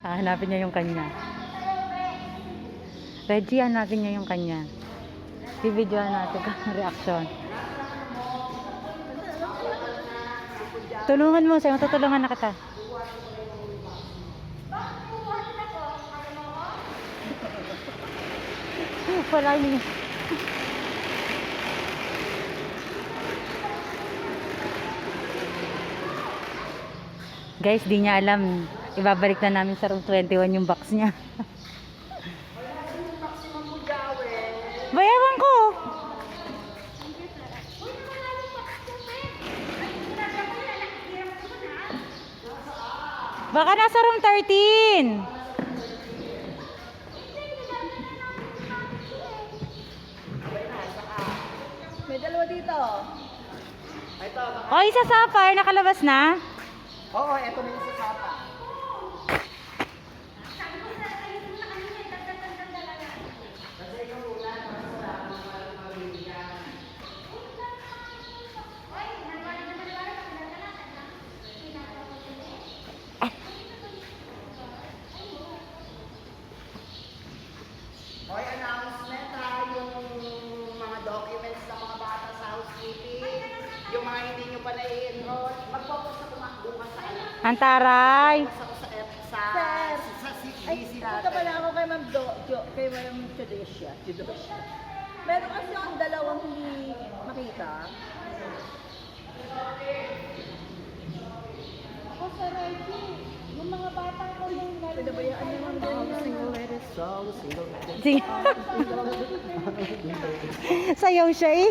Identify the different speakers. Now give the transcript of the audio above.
Speaker 1: Hanapin niya yung kanya. Reggie, hanapin niya yung kanya. Bibidyoan natin ang reaction. Tulungan mo, sa'yo tutulungan na kita. Wala niya. Guys, di niya alam. Ibabalik na namin sa room 21 yung box niya. Bayawan ko. Baka nasa room 13.
Speaker 2: May dalawa dito.
Speaker 1: O, isa sa fire. Nakalabas na?
Speaker 2: Oo, eto na yung sasapa. Hoy, announcement yung mga documents ng mga bata sa housekeeping, yung mga hindi nyo pa na-i-enroll, magpopost ako bukas sa alam.
Speaker 1: Antaray.
Speaker 2: Sa CDC natin. Punta pala ako kay Ma'am kay Ma'am Judecia. Meron kasi ang dalawang hindi makita. Ako sa Reggie, yung mga bata ko yung pinabayaan niya Ma'am single ladies song, single ladies.
Speaker 1: Sayaw siya eh.